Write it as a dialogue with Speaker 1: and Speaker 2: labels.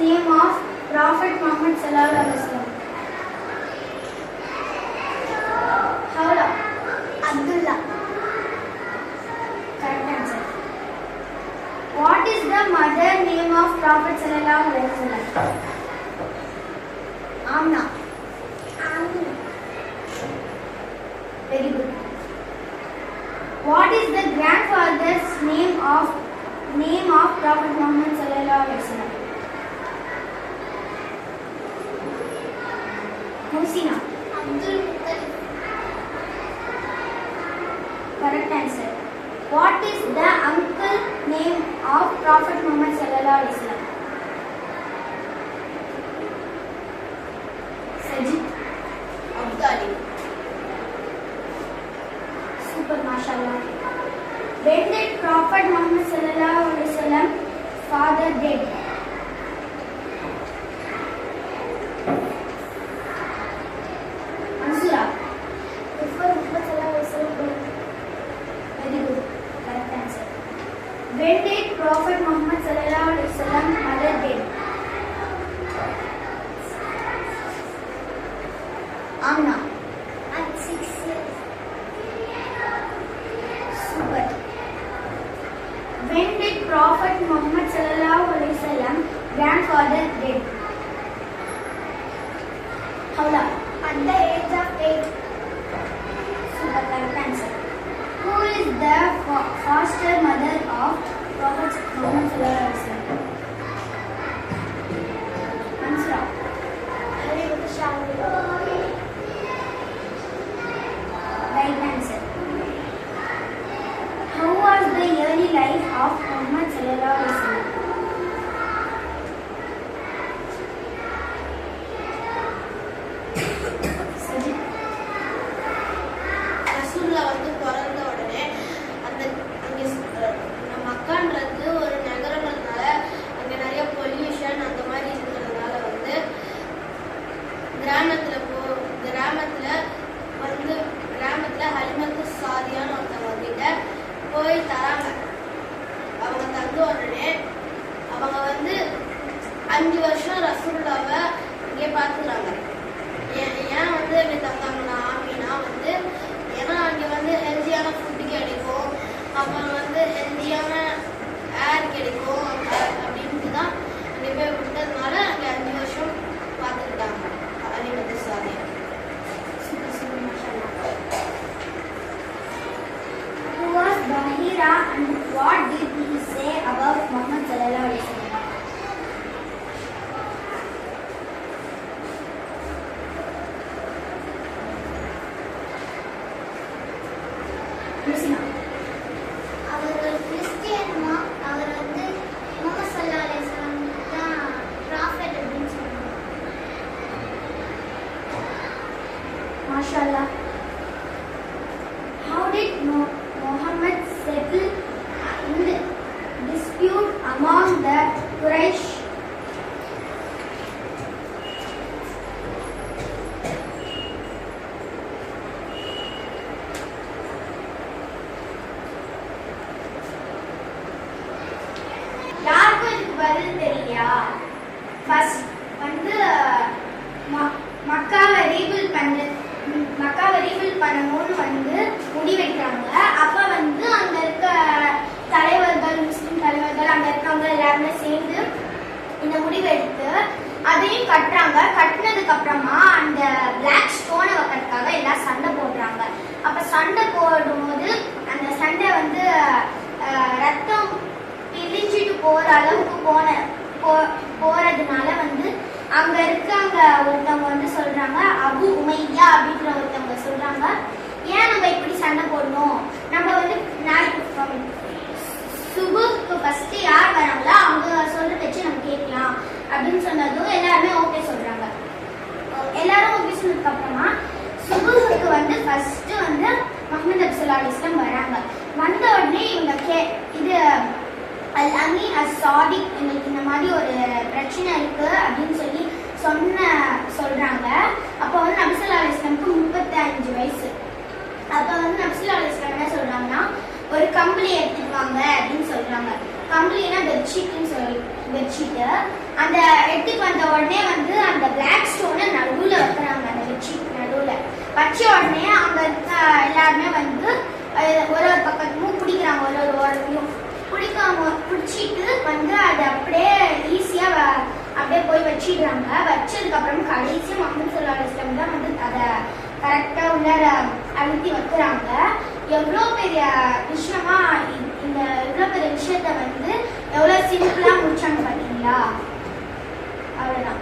Speaker 1: name of Prophet Muhammad sallallahu alaihi wasallam? Hawla. Abdullah. Correct answer. What is the mother name of Prophet sallallahu alaihi wasallam? Amna. Very good. What is the grandfather's name of Prophet Muhammad sallallahu alaihi wasallam? Husina. Abdul Muttalib. Correct answer. What is the uncle name of Prophet Muhammad sallallahu alaihi wasallam? Sajid. Abdali. Super, mashallah. When did Prophet Muhammad sallallahu alaihi wasallam father dead? Ansura. Before Muhammad sallallahu alaihi wasallam birth. Very good. Correct answer. When did Prophet Muhammad sallallahu alaihi wasallam mother dead? Amna. At 6 years. Super. When did Prophet Muhammad sallallahu alaihi wasallam grandfather dead? Hawla. At the age of 8. Super, correct answer. Who is the foster mother of Prophet Muhammad sallallahu alaihi wasallam? Answer. Right answer. How was the early life of Muhammad sallallahu alaihi wasallam? Sajid.
Speaker 2: ரசூல்லா வந்து பிறந்த உடனே அங்கே மக்கான்றது ஒரு நகரங்கிறதுனால அங்கே நிறைய pollution அந்த மாதிரி இருக்கிறதுனால வந்து கிராமத்தில் ஹலிமத்து சாதியான ஒருத்தவங்க கிட்ட போய் தராங்க. அவங்க தந்த உடனே அவங்க வந்து 5 வருஷம் ரசூல்லாவை இங்கே பார்த்துக்கிறாங்க. ஏன் வந்து இப்படி தந்தாங்கன்னா அப்படின்னா வந்து ஏன்னா அங்கே வந்து ஹெல்த்தியான ஃபுட்டு கிடைக்கும், அப்புறம் வந்து ஹெல்த்தியான ஏர் கிடைக்கும் அப்படின்ட்டு தான் அங்கே போய் விட்டதுனால அங்கே 5 வருஷம் பார்த்துக்கிட்டாங்க ஹலிமத்து சாதியை.
Speaker 1: Who was Bahira and what did he say about Muhammad sallallahu alaihi wasallam? Husina.
Speaker 3: அவர் ஒரு கிறிஸ்டியன்மா. அவர் வந்து முஹம்மது ஸல்லல்லாஹு அலைஹி வஸல்லம் தான் ப்ராஃபட் அப்படின்னு சொல்றாங்க.
Speaker 1: Mashallah. How did Muhammad settle the dispute among the Quraysh? யாருக்கும் இதுக்கு பதில் தெரியலையா? ஃபர்ஸ்ட் வந்து மக்காவை ரீபில்ட் பண்ணணும்னு வந்து முடிவெடுக்கிறாங்க. அப்ப வந்து அங்க இருக்க தலைவர்கள், முஸ்லிம் தலைவர்கள், அங்க இருக்கவங்க எல்லாருமே சேர்ந்து இந்த முடிவெடுத்து அதையும் கட்டுறாங்க. கட்டினதுக்கு அப்புறமா அந்த பிளாக் ஸ்டோனை வைக்கிறதுக்காக எல்லாம் சண்டை போடுறாங்க. அப்ப சண்டை போடும்போது அந்த சண்டை வந்து ரத்தம் பிரிஞ்சிட்டு போற அளவுக்கு போறதுனால வந்து அங்க இருக்காங்க ஒருத்தவங்க வந்து சொல்றாங்க, அபு உமையா அப்படின்ற ஒருத்தவங்க சொல்றாங்க, ஏன் நம்ம இப்படி சண்டை போடணும், நம்ம வந்து நாளைக்கு சுபுக்கு ஃபர்ஸ்ட் யார் வராங்களோ அவங்க சொல்றத வச்சு நம்ம கேட்கலாம் அப்படின்னு சொன்னதும் எல்லாருமே ஓகே சொல்றாங்க. எல்லாரும் ஓகே சொன்னதுக்கு அப்புறமா சுபுக்கு வந்து ஃபர்ஸ்ட் வந்து முஹம்மது நபி ஸல்லல்லாஹு அலைஹி வஸல்லம் வராங்க. வந்த உடனே இவங்க இது அல் அமீன் அஸ் சாதிக், எங்களுக்கு இந்த மாதிரி ஒரு பிரச்சனை இருக்கு அப்படின்னு சொல்லி சொல்றாங்க. அப்போ வந்து நபி ஸல்லல்லாஹு அலைஹி வஸல்லம்க்கு 35 வயசு. அப்போ வந்து நபி ஸல்லல்லாஹு அலைஹி வஸல்லம் என்ன சொல்றாங்கன்னா, ஒரு கம்பளி எடுத்துட்டு வாங்க அப்படின்னு சொல்றாங்க. கம்பளினா பெட்ஷீட்னு சொல்லி பெட்ஷீட்டு அந்த எடுத்துட்டு வந்த உடனே வந்து அந்த பிளாக் ஸ்டோனை நடுவில் வைக்கிறாங்க அந்த பெட்ஷீட் நடுவில் வச்ச உடனே அங்கே இருக்க எல்லாருமே வந்து ஒரு ஒரு பக்கமும் பிடிக்கிறாங்க ஒரு ஒரு ஓரத்தையும் பிடிச்சிட்டு வந்து அதை அப்படியே ஈஸியாக அப்படியே போய் வச்சிடுறாங்க வச்சதுக்கப்புறம் கடைசியாக முகமது ஸல்லல்லாஹு அலைஹி வஸல்லம் தான் வந்து அதை கரெக்டாக உள்ளார அழுத்தி வைக்கிறாங்க எவ்வளோ பெரிய விஷயமா இந்த இவ்வளோ பெரிய விஷயத்த வந்து எவ்வளோ சிம்பிளாக முடிச்சாங்க பார்த்தீங்களா அவ்வளோதான்